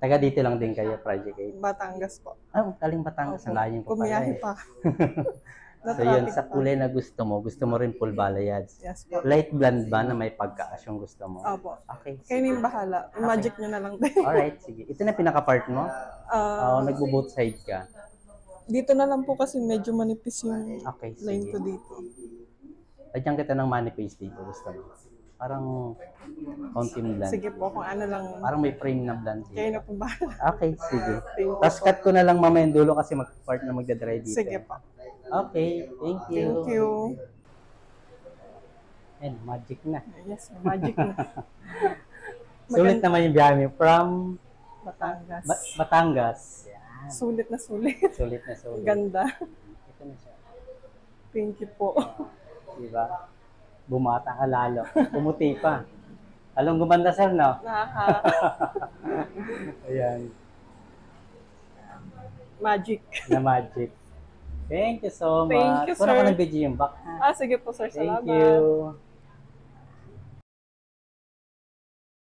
Taga dito lang din kayo, Project 8. Batangas po. Ah, galing Batangas. Ang layo po pala Pumiyahe eh. pa. So yun, sa kulay na gusto mo rin full balayads. Yes po. Light blonde ba na may pagka-ash yung gusto mo? Opo. Okay. Kayo na yung bahala. Magic nyo na lang din. Alright, sige. Ito na pinaka-part mo? Nagbo-both side ka. Dito na lang po kasi medyo manipis yung Okay, line sige. ko dito. Lagyan kita ng money paste dito. Gusto mo? Parang konting blonde. Sige po, kung ano lang. Parang may frame na blonde Kayo dito. na po bahala. Okay, sige. Thank you Tapos po. cut ko na lang mamaya yung dulo kasi mag-part na magdadry dito. Sige po. Okay, thank you. Thank you. And magic na. Yes, magic na. Sulit naman yung biyahe mo from Batangas. Batangas. Yan. Sulit na sulit. Sulit na sulit. Ganda. Ito na siya. Thank you po. Diba? Bumata ka lalo. Pumuti pa. Along gumanda sir, no? Ayan. Magic. Na magic. Thank you so much. Thank you, Kuha sir. ko ng video yung back. Ha? Sige po, sir. Thank Salamat. you.